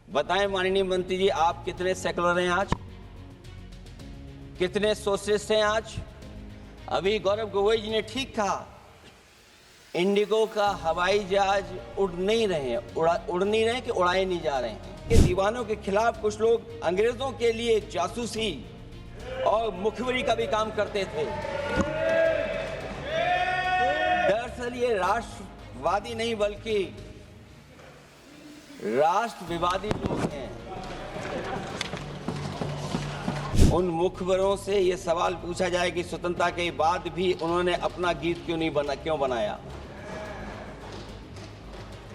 बताएं माननीय मंत्री जी, आप कितने सेकुलर हैं आज, कितने सोशलिस्ट हैं आज? अभी गौरव गोगोई जी ने ठीक कहा, इंडिगो का हवाई जहाज उड़ नहीं रहे हैं, उड़ नहीं रहे कि उड़ाए नहीं जा रहे हैं। ये दीवानों के खिलाफ कुछ लोग अंग्रेजों के लिए जासूसी और मुखबिरी का भी काम करते थे। दरअसल ये राष्ट्रवादी नहीं बल्कि राष्ट्र विवादी लोग हैं। उन मुखबरों से ये सवाल पूछा जाए कि स्वतंत्रता के बाद भी उन्होंने अपना गीत क्यों बनाया?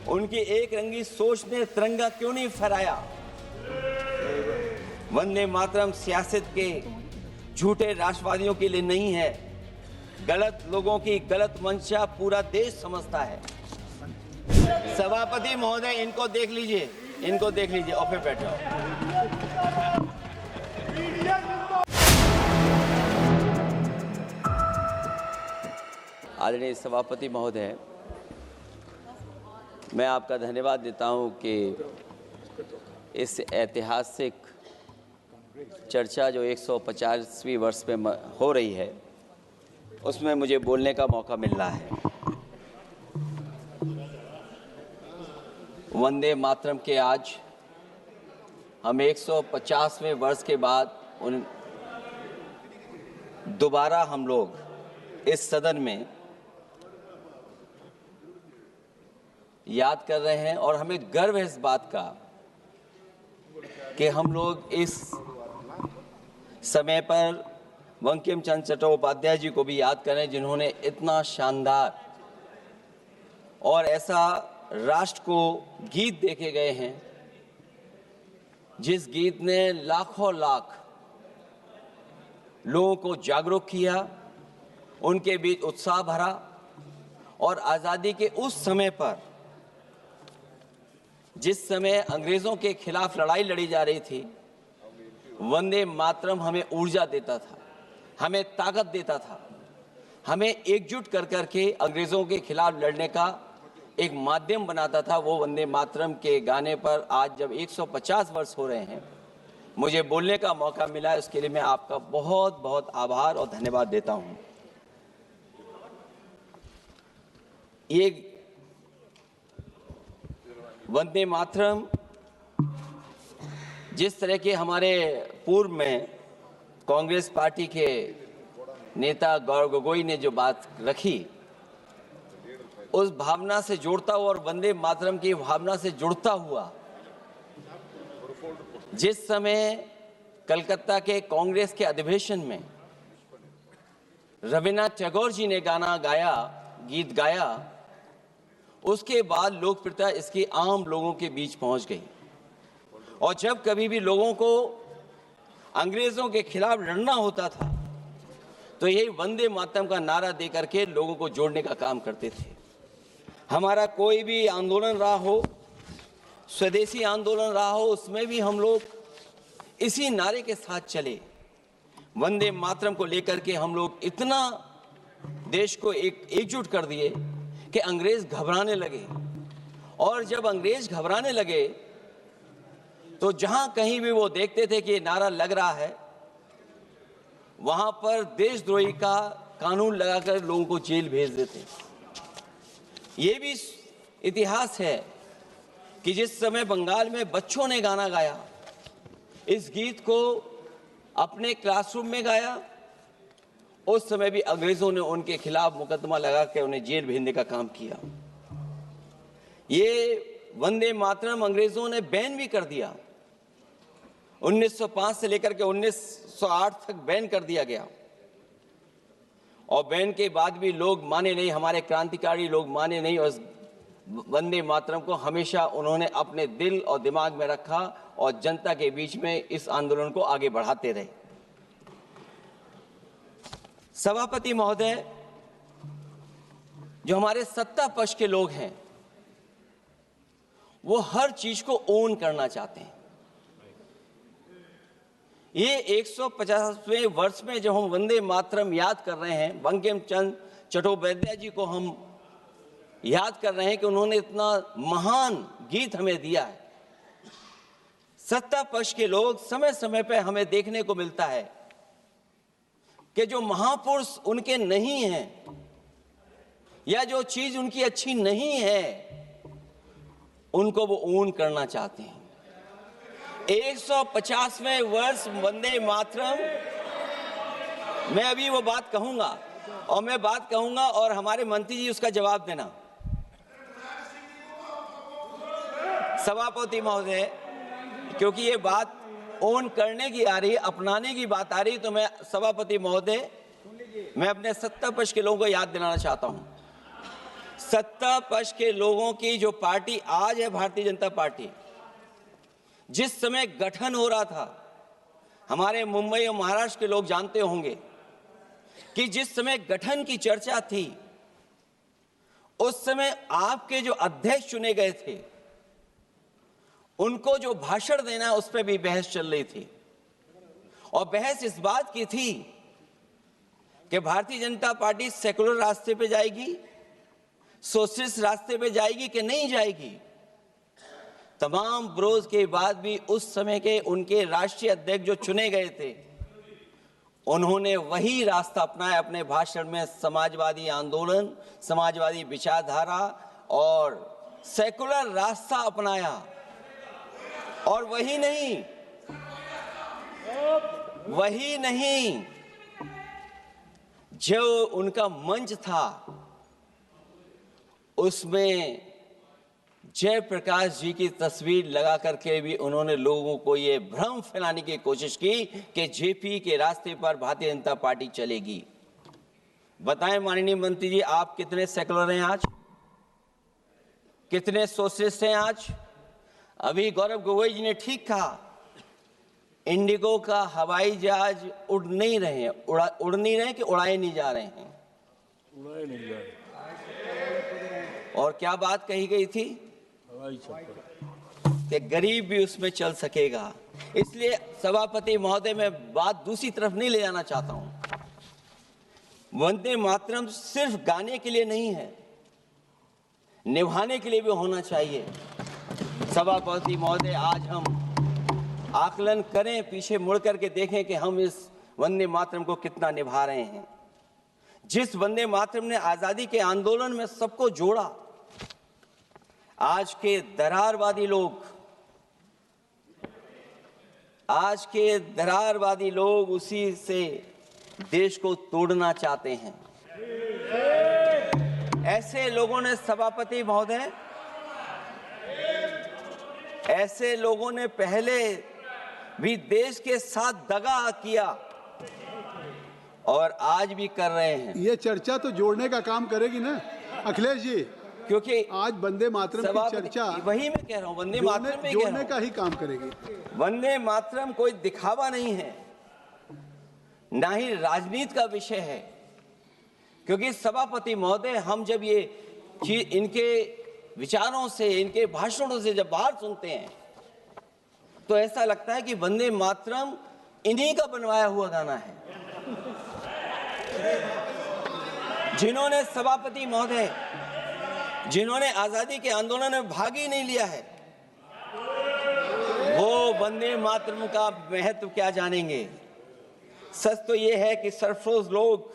उनकी एक रंगी सोच ने तिरंगा क्यों नहीं फहराया? वंदे मातरम सियासत के झूठे राष्ट्रवादियों के लिए नहीं है, गलत लोगों की गलत मंशा पूरा देश समझता है। सभापति महोदय, इनको देख लीजिए और फिर बैठो। आदरणीय सभापति महोदय, मैं आपका धन्यवाद देता हूं कि इस ऐतिहासिक चर्चा जो 150वीं वर्ष में हो रही है, उसमें मुझे बोलने का मौका मिल रहा है। वंदे मातरम के आज हम 150वें वर्ष के बाद दोबारा हम लोग इस सदन में याद कर रहे हैं और हमें गर्व है इस बात का कि हम लोग इस समय पर बंकिम चंद्र चट्टोपाध्याय जी को भी याद करें, जिन्होंने इतना शानदार और ऐसा राष्ट्र को गीत देके गए हैं, जिस गीत ने लाखों लाख लोगों को जागरूक किया, उनके बीच उत्साह भरा और आज़ादी के उस समय पर, जिस समय अंग्रेजों के खिलाफ लड़ाई लड़ी जा रही थी, वंदे मातरम हमें ऊर्जा देता था, हमें ताकत देता था, हमें एकजुट कर करके अंग्रेजों के खिलाफ लड़ने का एक माध्यम बनाता था। वो वंदे मातरम के गाने पर आज जब 150 वर्ष हो रहे हैं, मुझे बोलने का मौका मिला, इसके लिए मैं आपका बहुत बहुत आभार और धन्यवाद देता हूं। ये वंदे मातरम जिस तरह के हमारे पूर्व में कांग्रेस पार्टी के नेता गौरव गोगोई ने जो बात रखी, उस भावना से जोड़ता हुआ और वंदे मातरम की भावना से जुड़ता हुआ, जिस समय कलकत्ता के कांग्रेस के अधिवेशन में रविन्द्रनाथ टैगोर जी ने गीत गाया, उसके बाद लोकप्रियता इसकी आम लोगों के बीच पहुंच गई। और जब कभी भी लोगों को अंग्रेजों के खिलाफ लड़ना होता था, तो यही वंदे मातरम का नारा देकर के लोगों को जोड़ने का काम करते थे। हमारा कोई भी आंदोलन रहा हो, स्वदेशी आंदोलन रहा हो, उसमें भी हम लोग इसी नारे के साथ चले। वंदे मातरम को लेकर के हम लोग इतना देश को एकजुट कर दिए कि अंग्रेज घबराने लगे। और जब अंग्रेज घबराने लगे, तो जहां कहीं भी वो देखते थे कि ये नारा लग रहा है, वहां पर देशद्रोही का कानून लगाकर लोगों को जेल भेज देते। ये भी इतिहास है कि जिस समय बंगाल में बच्चों ने गाना गाया, इस गीत को अपने क्लासरूम में गाया, उस समय भी अंग्रेजों ने उनके खिलाफ मुकदमा लगा के उन्हें जेल भेजने का काम किया। ये वंदे मातरम अंग्रेजों ने बैन भी कर दिया। 1905 से लेकर के 1908 तक बैन कर दिया गया। और बैन के बाद भी लोग माने नहीं, हमारे क्रांतिकारी लोग माने नहीं, और वंदे मातरम को हमेशा उन्होंने अपने दिल और दिमाग में रखा और जनता के बीच में इस आंदोलन को आगे बढ़ाते रहे। सभापति महोदय, जो हमारे सत्ता पक्ष के लोग हैं, वो हर चीज को ओन करना चाहते हैं। ये 150वें वर्ष में जब हम वंदे मातरम याद कर रहे हैं, बंकिम चंद्र चट्टोपाध्याय जी को हम याद कर रहे हैं कि उन्होंने इतना महान गीत हमें दिया है, सत्ता पक्ष के लोग समय समय पर हमें देखने को मिलता है कि जो महापुरुष उनके नहीं हैं या जो चीज उनकी अच्छी नहीं है उनको वो ऊन करना चाहते हैं। 150वें वर्ष वंदे मातरम, मैं अभी वो बात कहूंगा और मैं बात कहूंगा और हमारे मंत्री जी उसका जवाब देना। सभापति महोदय, क्योंकि ये बात ओन करने की आ रही, अपनाने की बात आ रही, तो मैं सभापति महोदय, मैं अपने सत्ता पक्ष के लोगों को याद दिलाना चाहता हूं। सत्ता पक्ष के लोगों की जो पार्टी आज है भारतीय जनता पार्टी, जिस समय गठन हो रहा था, हमारे मुंबई और महाराष्ट्र के लोग जानते होंगे कि जिस समय गठन की चर्चा थी उस समय आपके जो अध्यक्ष चुने गए थे उनको जो भाषण देना है उस पर भी बहस चल रही थी। और बहस इस बात की थी कि भारतीय जनता पार्टी सेकुलर रास्ते पे जाएगी, सोशलिस्ट रास्ते पे जाएगी कि नहीं जाएगी। तमाम विरोध के बाद भी उस समय के उनके राष्ट्रीय अध्यक्ष जो चुने गए थे उन्होंने वही रास्ता अपनाया अपने भाषण में। समाजवादी आंदोलन, समाजवादी विचारधारा और सेकुलर रास्ता अपनाया। और वही नहीं, जो उनका मंच था उसमें जयप्रकाश जी की तस्वीर लगा करके भी उन्होंने लोगों को ये भ्रम फैलाने की कोशिश की कि जेपी के रास्ते पर भारतीय जनता पार्टी चलेगी। बताएं माननीय मंत्री जी, आप कितने सेकुलर हैं आज, कितने सोशलिस्ट हैं आज? अभी गौरव गोगोई जी ने ठीक कहा, इंडिगो का हवाई जहाज उड़ नहीं रहे कि उड़ाए नहीं जा रहे हैं? उड़ाए नहीं जा रहे। और क्या बात कही गई थी कि गरीब भी उसमें चल सकेगा। इसलिए सभापति महोदय, मैं बात दूसरी तरफ नहीं ले जाना चाहता हूं। वंदे मातरम सिर्फ गाने के लिए नहीं है, निभाने के लिए भी होना चाहिए। सभापति महोदय, आज हम आकलन करें, पीछे मुड़ करके देखें कि हम इस वंदे मातरम को कितना निभा रहे हैं। जिस वंदे मातरम ने आजादी के आंदोलन में सबको जोड़ा, आज के दरारवादी लोग उसी से देश को तोड़ना चाहते हैं। ऐसे लोगों ने, सभापति महोदय, ऐसे लोगों ने पहले भी देश के साथ दगा किया और आज भी कर रहे हैं। ये चर्चा तो जोड़ने का काम करेगी ना अखिलेश जी, क्योंकि आज वंदे मातरम की चर्चा, वही मैं कह रहा हूँ, वंदे मातरम में जोड़ने का ही काम करेगी। वंदे मातरम कोई दिखावा नहीं है, ना ही राजनीति का विषय है। क्योंकि सभापति महोदय, हम जब ये चीज इनके विचारों से, इनके भाषणों से जब बाहर सुनते हैं तो ऐसा लगता है कि वंदे मातरम इन्हीं का बनवाया हुआ गाना है। जिन्होंने, सभापति महोदय, जिन्होंने आजादी के आंदोलन में भाग ही नहीं लिया है, वो वंदे मातरम का महत्व क्या जानेंगे। सच तो ये है कि सरफरोश लोग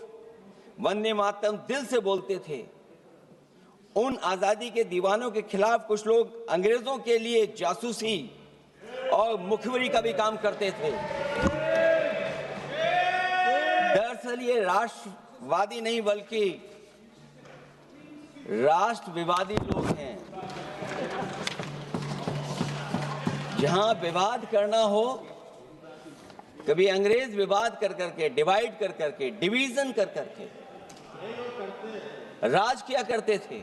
वंदे मातरम दिल से बोलते थे। उन आजादी के दीवानों के खिलाफ कुछ लोग अंग्रेजों के लिए जासूसी और मुखबिरी का भी काम करते थे। दरअसल ये राष्ट्रवादी नहीं बल्कि राष्ट्र विवादी लोग हैं। जहां विवाद करना हो, कभी अंग्रेज विवाद कर करके, डिवाइड कर करके, डिवीजन कर करके राज किया करते थे।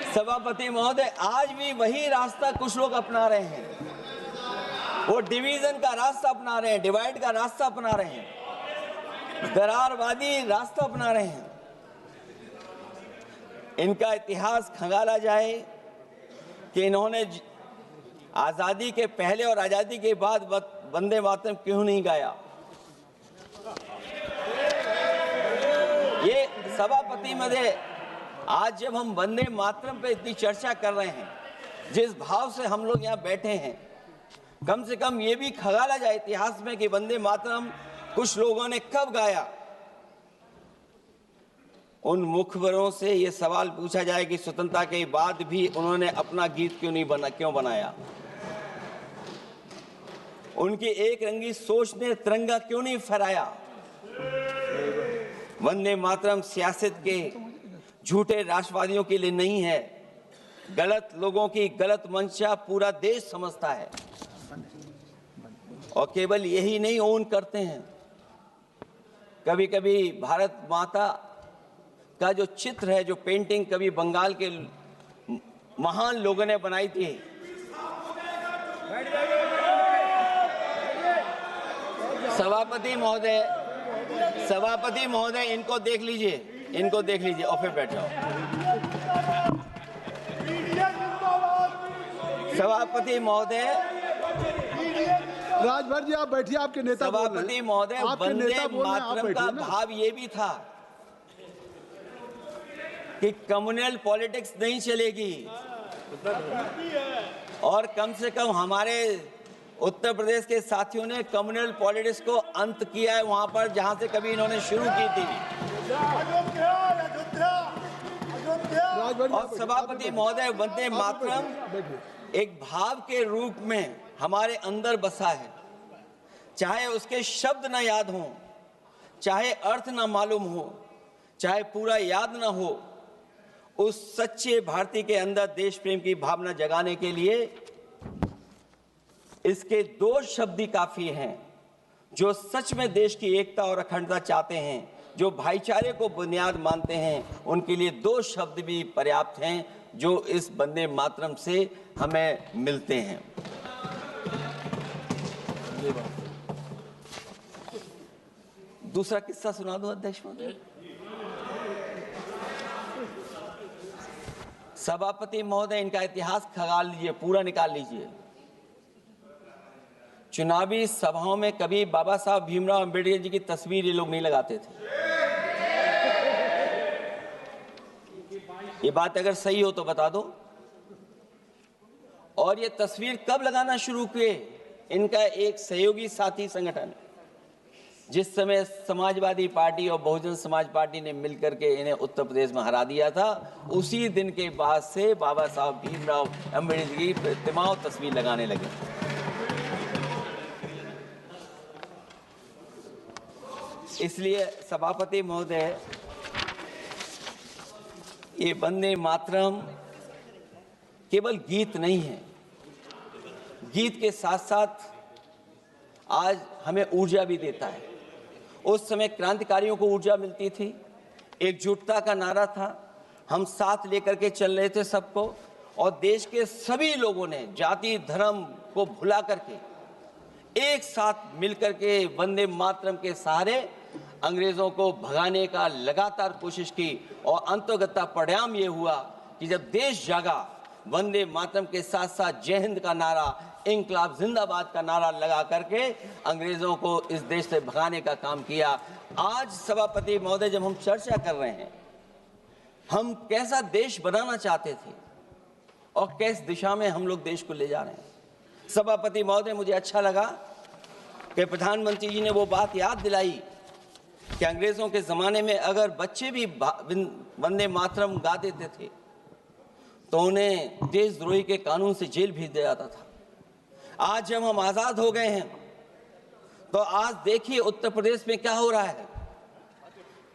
सभापति महोदय, आज भी वही रास्ता कुछ लोग अपना रहे हैं। वो डिवीजन का रास्ता अपना रहे हैं, डिवाइड का रास्ता अपना रहे हैं, दरारवादी रास्ता अपना रहे हैं। इनका इतिहास खंगाला जाए कि इन्होंने आजादी के पहले और आजादी के बाद वंदे मातरम क्यों नहीं गाया। ये सभापति महोदय, आज जब हम वंदे मातरम पे इतनी चर्चा कर रहे हैं जिस भाव से हम लोग यहाँ बैठे हैं, कम से कम ये भी खगाला जाए इतिहास में कि वंदे मातरम कुछ लोगों ने कब गाया। उन मुखबरों से ये सवाल पूछा जाए कि स्वतंत्रता के बाद भी उन्होंने अपना गीत क्यों बनाया। उनकी एक रंगी सोच ने तिरंगा क्यों नहीं फहराया। वंदे मातरम सियासत के झूठे राष्ट्रवादियों के लिए नहीं है, गलत लोगों की गलत मंशा पूरा देश समझता है और केवल यही नहीं ओन करते हैं। कभी कभी भारत माता का जो चित्र है, जो पेंटिंग कभी बंगाल के महान लोगों ने बनाई थी, सभापति महोदय इनको देख लीजिए और फिर बैठ जाओ। सभापति महोदय, राजभर जी आप बैठिए, आपके नेता बोल रहे हैं। सभापति महोदय, वंदे मातरम का भाव ये भी था कि कम्युनल पॉलिटिक्स नहीं चलेगी और कम से कम हमारे उत्तर प्रदेश के साथियों ने कम्युनल पॉलिटिक्स को अंत किया है वहां पर जहां से कभी इन्होंने शुरू की थी। और सभापति महोदय, वंदे मातरम एक भाव के रूप में हमारे अंदर बसा है, चाहे उसके शब्द न याद हो, चाहे अर्थ न मालूम हो, चाहे पूरा याद न हो, उस सच्चे भारतीय के अंदर देश प्रेम की भावना जगाने के लिए इसके दो शब्द ही काफी हैं। जो सच में देश की एकता और अखंडता चाहते हैं, जो भाईचारे को बुनियाद मानते हैं, उनके लिए दो शब्द भी पर्याप्त हैं जो इस वंदे मातरम से हमें मिलते हैं। दूसरा किस्सा सुना दो अध्यक्ष महोदय। सभापति महोदय, इनका इतिहास खंगाल लीजिए, पूरा निकाल लीजिए। चुनावी सभाओं में कभी बाबा साहब भीमराव अंबेडकर जी की तस्वीर ये लोग नहीं लगाते थे। ये बात अगर सही हो तो बता दो। और ये तस्वीर कब लगाना शुरू किए? इनका एक सहयोगी साथी संगठन, जिस समय समाजवादी पार्टी और बहुजन समाज पार्टी ने मिलकर के इन्हें उत्तर प्रदेश में हरा दिया था, उसी दिन के बाद से बाबा साहब भीमराव अंबेडकर की प्रतिमा और तस्वीर लगाने लगे। इसलिए सभापति महोदय, ये वंदे मातरम केवल गीत नहीं है, गीत के साथ साथ आज हमें ऊर्जा भी देता है। उस समय क्रांतिकारियों को ऊर्जा मिलती थी, एकजुटता का नारा था, हम साथ लेकर के चल रहे थे सबको, और देश के सभी लोगों ने जाति धर्म को भुला करके एक साथ मिलकर के वंदे मातरम के सहारे अंग्रेजों को भगाने का लगातार कोशिश की। और अंतोगत्ता परिणाम ये हुआ कि जब देश जागा, वंदे मातरम के साथ साथ जय हिंद का नारा, इंकलाब जिंदाबाद का नारा लगा करके अंग्रेजों को इस देश से भगाने का काम किया। आज सभापति महोदय, जब हम चर्चा कर रहे हैं, हम कैसा देश बनाना चाहते थे और किस दिशा में हम लोग देश को ले जा रहे हैं। सभापति महोदय, मुझे अच्छा लगा कि प्रधानमंत्री जी ने वो बात याद दिलाई कि अंग्रेजों के जमाने में अगर बच्चे भी वंदे मातरम गा देते थे तो उन्हें देशद्रोही के कानून से जेल भेज दिया जाता था। आज जब हम आजाद हो गए हैं तो आज देखिए उत्तर प्रदेश में क्या हो रहा है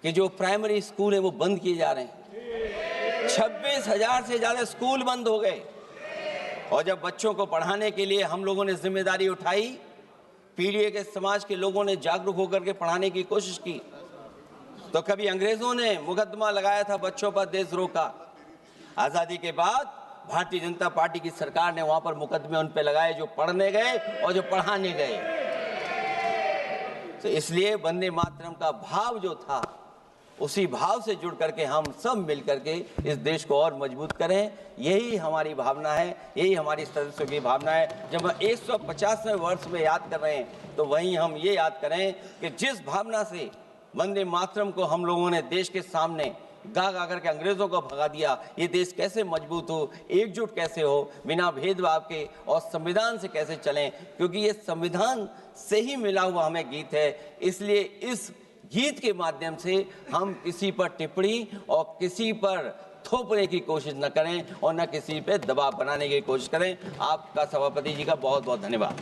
कि जो प्राइमरी स्कूल है वो बंद किए जा रहे हैं। 26,000 से ज्यादा स्कूल बंद हो गए। और जब बच्चों को पढ़ाने के लिए हम लोगों ने जिम्मेदारी उठाई, पीढ़ी के समाज के लोगों ने जागरूक होकर के पढ़ाने की कोशिश की, तो कभी अंग्रेजों ने मुकदमा लगाया था बच्चों पर देशद्रोह का। आजादी के बाद भारतीय जनता पार्टी की सरकार ने वहां पर मुकदमे उन पे लगाए जो पढ़ने गए और जो पढ़ाने गए। तो इसलिए वंदे मातरम का भाव जो था, उसी भाव से जुड़ करके हम सब मिल करके इस देश को और मजबूत करें। यही हमारी भावना है, यही हमारी सदस्यों की भावना है। जब हम 150वें वर्ष में याद कर रहे हैं तो वहीं हम ये याद करें कि जिस भावना से वंदे मातरम को हम लोगों ने देश के सामने गा गा करके अंग्रेजों को भगा दिया, ये देश कैसे मजबूत हो, एकजुट कैसे हो, बिना भेदभाव के, और संविधान से कैसे चलें, क्योंकि ये संविधान से ही मिला हुआ हमें गीत है। इसलिए इस गीत के माध्यम से हम किसी पर टिप्पणी और किसी पर थोपने की कोशिश न करें और न किसी पे दबाव बनाने की कोशिश करें। आपका सभापति जी का बहुत बहुत धन्यवाद।